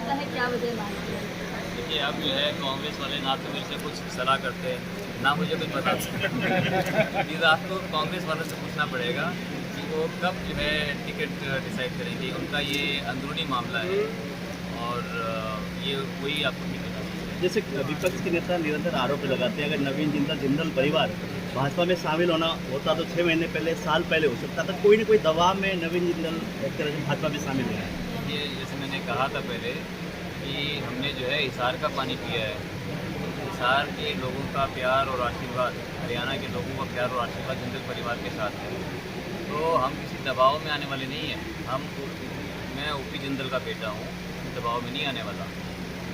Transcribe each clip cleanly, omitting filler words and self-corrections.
लगता है क्या वजह मानते हैं? देखिए, अब जो है कांग्रेस वाले ना तो मेरे से कुछ सलाह करते हैं, ना मुझे कुछ बताते हैं। ये आपको कांग्रेस वालों से पूछना पड़ेगा कि वो कब जो है टिकट डिसाइड करेंगे। उनका ये अंदरूनी मामला है और ये कोई आपको नहीं बता सकते। जैसे विपक्ष के नेता निरंतर आरोप लगाते हैं, अगर नवीन जिंदल परिवार भाजपा में शामिल होना होता तो 6 महीने पहले, साल पहले हो सकता था। कोई ना कोई दबाव में नवीन जिंदल एक तरह से भाजपा में शामिल हुआ है। ये जैसे मैंने कहा था पहले कि हमने जो है हिसार का पानी पिया है। हिसार के लोगों का प्यार और आशीर्वाद, हरियाणा के लोगों का प्यार और आशीर्वाद जिंदल परिवार के साथ है। तो हम किसी दबाव में आने वाले नहीं हैं। मैं ओपी जिंदल का बेटा हूँ, दबाव में नहीं आने वाला।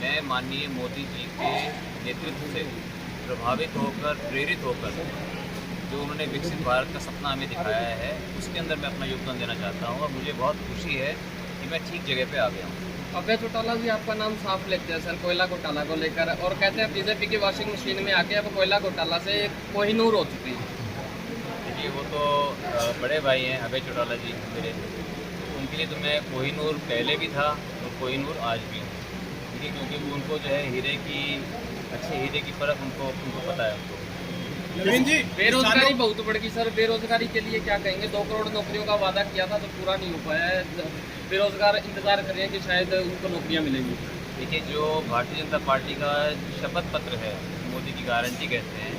मैं माननीय मोदी जी के नेतृत्व से प्रभावित होकर, प्रेरित होकर जो उन्होंने विकसित भारत का सपना हमें दिखाया है, उसके अंदर मैं अपना योगदान देना चाहता हूँ और मुझे बहुत खुशी है कि मैं ठीक जगह पे आ गया हूँ। अभय चौटाला जी आपका नाम साफ लेते हैं सर कोयला घोटाला को लेकर, और कहते हैं बीजेपी की वॉशिंग मशीन में आके अब कोयला घोटाला से कोहिनूर हो चुकी है। देखिए, वो तो बड़े भाई हैं अभय चौटाला जी मेरे, उनके लिए तो मैं कोहिनूर पहले भी था और कोहिनूर आज भी हूँ। देखिए, क्योंकि उनको जो है अच्छे हीरे की परख उनको पता है उनको। नवीन जी, बेरोजगारी बहुत बढ़ गई सर, बेरोजगारी के लिए क्या कहेंगे? 2 करोड़ नौकरियों का वादा किया था तो पूरा नहीं हो पाया है। बेरोजगार इंतजार कर रहे हैं कि शायद उनको नौकरियां मिलेंगी। देखिए, जो भारतीय जनता पार्टी का शपथ पत्र है, मोदी की गारंटी कहते हैं,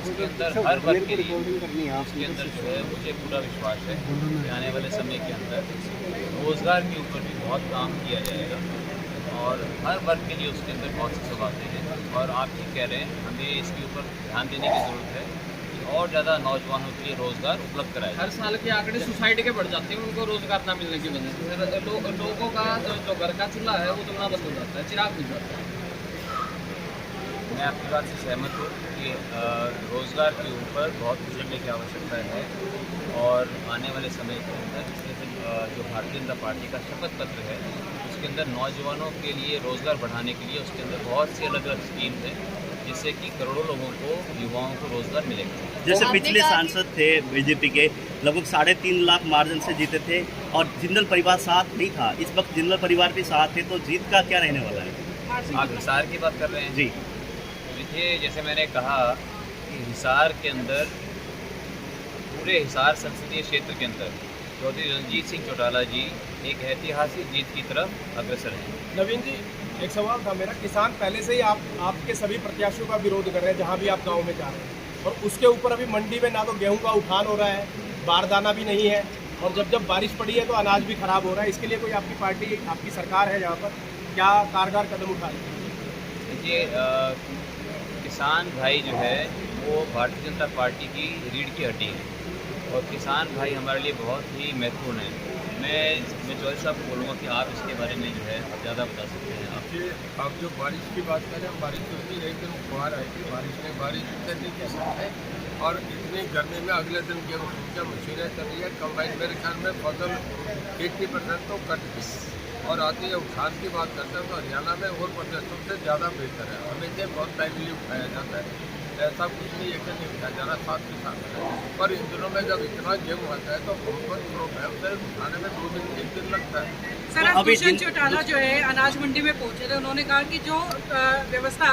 उसके अंदर हर वर्ग के लिए, उसके अंदर जो है मुझे पूरा विश्वास है कि आने वाले समय के अंदर रोज़गार के ऊपर भी बहुत काम किया जाएगा और हर वर्ग के लिए उसके अंदर बहुत सी सौगातें हैं। और आप ठीक कह रहे हैं, हमें इसके ऊपर ध्यान देने की ज़रूरत है कि और ज़्यादा नौजवानों के लिए रोज़गार उपलब्ध कराया जाए। हर साल के आंकड़े सुसाइड के बढ़ जाते हैं उनको रोजगार ना मिलने की वजह से। लोगों का जो घर का चूल्हा है वो चलना बंद हो जाता है, चिराग बुझ जाता है। मैं आपकी बात से सहमत हूँ कि रोज़गार के ऊपर बहुत कुछ करने की आवश्यकता है और आने वाले समय के अंदर जो भारतीय जनता पार्टी का शपथ पत्र है, उसके अंदर नौजवानों के लिए रोज़गार बढ़ाने के लिए उसके अंदर बहुत सी अलग अलग स्कीम्स हैं, जिससे कि करोड़ों लोगों को, युवाओं को रोज़गार मिलेगा। जैसे पिछले सांसद थे बीजेपी के, लगभग 3.5 लाख मार्जिन से जीते थे और जिंदल परिवार साथ नहीं था। इस वक्त जिंदल परिवार भी साथ है, तो जीत का क्या रहने वाला है? आप हिसार की बात कर रहे हैं जी। देखिए, जैसे मैंने कहा कि हिसार के अंदर, पूरे हिसार संसदीय क्षेत्र के अंदर चौधरी रणजीत सिंह चौटाला जी एक ऐतिहासिक जीत की तरफ अग्रसर हैं। नवीन जी, एक सवाल था मेरा। किसान पहले से ही आपके सभी प्रत्याशियों का विरोध कर रहे हैं जहाँ भी आप गांव में जा रहे हैं, और उसके ऊपर अभी मंडी में ना तो गेहूं का उठान हो रहा है, बारदाना भी नहीं है, और जब बारिश पड़ी है तो अनाज भी खराब हो रहा है। इसके लिए कोई आपकी पार्टी, आपकी सरकार है यहाँ पर, क्या कारगर कदम उठा रही है? देखिए, किसान भाई जो है वो भारतीय जनता पार्टी की रीढ़ की हड्डी है और किसान भाई हमारे लिए बहुत ही महत्वपूर्ण है। मैं चौधरी साहब को बोलूँगा कि आप इसके बारे में जो है आप ज़्यादा बता सकते हैं। आप जो बारिश की बात करें, बारिश तो भी एक दिन फुहार आई थी, बारिश करने के साथ है और इतनी गर्मी में अगले दिन गेहूँ सूखा मशीनें चल रही है। कंबाइन मेरे ख्याल में फसल 80% तो कट गई और आती है। उठान की बात करते हैं तो हरियाणा में और प्रदेशों से ज़्यादा बेहतर है। हमेशा बहुत टाइमली उठाया जाता है, ऐसा कुछ नहीं है कि नहीं उठाया जाना, साथ के साथ है। पर इन दिनों में जब इतना गेहूँ आता है तो बहुत प्रॉब्लम है, उठाने में 2 दिन 1 दिन लगता है। सर, आज दुष्यंत चौटाला जो है अनाज मंडी में पहुंचे थे, उन्होंने कहा कि जो व्यवस्था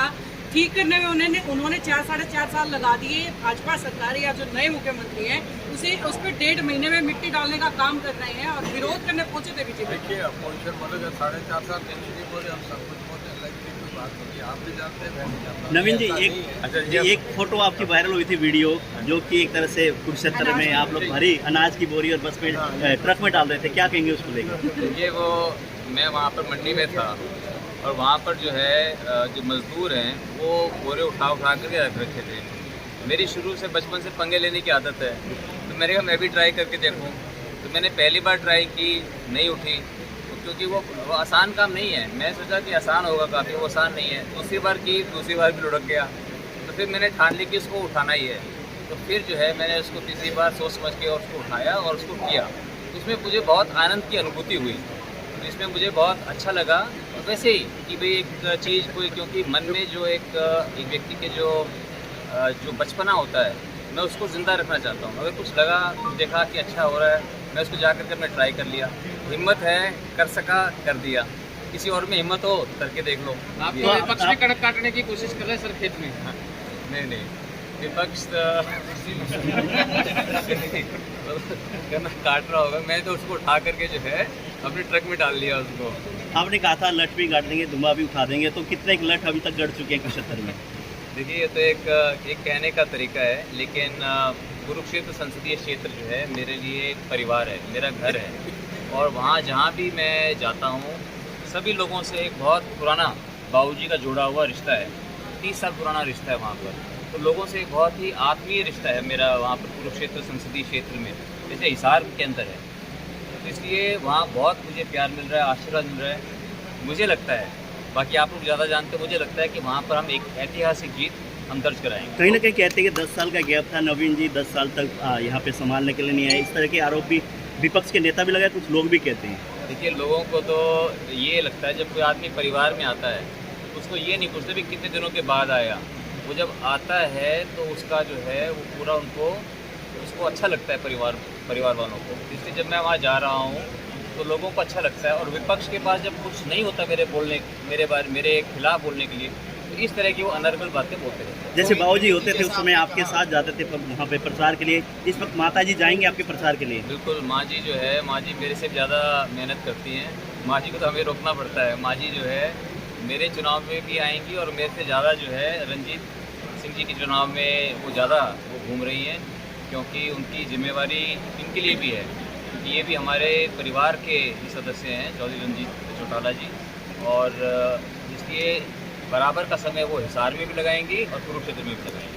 ठीक करने में उन्होंने 4-4.5 साल लगा दिए। भाजपा सरकार या जो नए मुख्यमंत्री हैं उस पर 1.5 महीने में मिट्टी डालने का काम कर रहे हैं और विरोध करने पहुंचे थे बीजेपी। देखिए, अपोजिशन बोलेगा 4.5 साल नहीं बोले, हम सब कुछ बोलते हैं, लेकिन कोई बात होगी, आप भी जानते हैं, मैं भी जानता हूं। नवीन जी, एक फोटो आपकी वायरल हुई थी, वीडियो, जो कि एक तरह से कुरुक्षेत्र में आप लोग भरी अनाज की बोरी और बस पे ट्रक में डाल रहे थे, क्या कहेंगे उसको लेकर? देखिए, वो मैं वहाँ पर मंडी में था और वहाँ पर जो है जो मज़दूर हैं वो बोरे उठा करके रख रखे थे। मेरी शुरू से बचपन से पंगे लेने की आदत है, तो मैंने कहा मैं भी ट्राई करके देखूँ। तो मैंने पहली बार ट्राई की, नहीं उठी, क्योंकि वो आसान काम नहीं है। मैं सोचा कि आसान होगा काफ़ी, वो आसान नहीं है। दूसरी बार की, दूसरी बार भी लुढ़क गया, तो फिर मैंने ठान ली कि उसको उठाना ही है। तो फिर जो है मैंने उसको तीसरी बार सोच समझ के और उसको उठाया और उसको किया। उसमें मुझे बहुत आनंद की अनुभूति हुई, इसमें मुझे बहुत अच्छा लगा। वैसे ही कि भाई एक चीज़ कोई, क्योंकि मन में जो एक व्यक्ति के जो बचपना होता है, मैं उसको ज़िंदा रखना चाहता हूँ। अगर कुछ लगा, कुछ देखा कि अच्छा हो रहा है, मैं उसको जा कर मैं ट्राई कर लिया। हिम्मत है, कर सका, कर दिया। किसी और में हिम्मत हो करके देख लो। आप ये- तो विपक्ष भी कड़क काटने की कोशिश कर रहे हैं सर खेत में। नहीं विपक्ष करना काट रहा होगा, मैं तो उसको उठा करके जो है अपने ट्रक में डाल लिया उसको। आपने कहा था लठ भी गाड़ देंगे, दुम्बा भी उठा देंगे, तो कितने लठ अभी तक गड़ चुके हैं कुरुक्षेत्र में? देखिए ये तो एक कहने का तरीका है, लेकिन कुरुक्षेत्र संसदीय क्षेत्र जो है मेरे लिए एक परिवार है, मेरा घर है। और वहाँ जहाँ भी मैं जाता हूँ सभी लोगों से एक बहुत पुराना बाबूजी का जुड़ा हुआ रिश्ता है, 30 साल पुराना रिश्ता है वहाँ पर। तो लोगों से एक बहुत ही आत्मीय रिश्ता है मेरा वहाँ पर कुरुक्षेत्र संसदीय क्षेत्र में, जैसे हिसार के अंदर है। तो इसलिए वहाँ बहुत मुझे प्यार मिल रहा है, आशीर्वाद मिल रहा है। मुझे लगता है, बाकी आप लोग ज़्यादा जानते हैं, मुझे लगता है कि वहाँ पर हम एक ऐतिहासिक जीत हम दर्ज कराएंगे। कहीं ना कहीं कहते हैं कि 10 साल का गैप था, नवीन जी 10 साल तक यहाँ पे संभालने के लिए नहीं आए, इस तरह के आरोप भी विपक्ष के नेता भी लगाए, कुछ लोग भी कहते हैं। देखिए लोगों को तो ये लगता है जब कोई आदमी परिवार में आता है उसको ये नहीं पूछते भी कितने दिनों के बाद आया। वो जब आता है तो उसका जो है वो पूरा उसको अच्छा लगता है परिवार वालों को। इसलिए जब मैं वहाँ जा रहा हूँ तो लोगों को अच्छा लगता है। और विपक्ष के पास जब कुछ नहीं होता मेरे खिलाफ बोलने के लिए, तो इस तरह की वो अनर्गल बातें बोलते रहते हैं। जैसे बाबूजी होते थे उस समय आपके साथ जाते थे वहाँ पे प्रचार के लिए, इस वक्त माता जी जाएंगे आपके प्रचार के लिए? बिल्कुल, माँ जी जो है, माँ जी मेरे से ज़्यादा मेहनत करती हैं। माँ जी को तो हमें रोकना पड़ता है। माँ जी जो है मेरे चुनाव में भी आएंगी और मेरे से ज़्यादा जो है रणजीत सिंह जी के चुनाव में वो ज़्यादा घूम रही हैं, क्योंकि उनकी जिम्मेवारी इनके लिए भी है, क्योंकि ये भी हमारे परिवार के ही सदस्य हैं, चौधरी रंजीत चौटाला जी। और इसलिए बराबर का समय वो हिसार में भी लगाएंगी और कुरुक्षेत्र में भी लगाएंगी।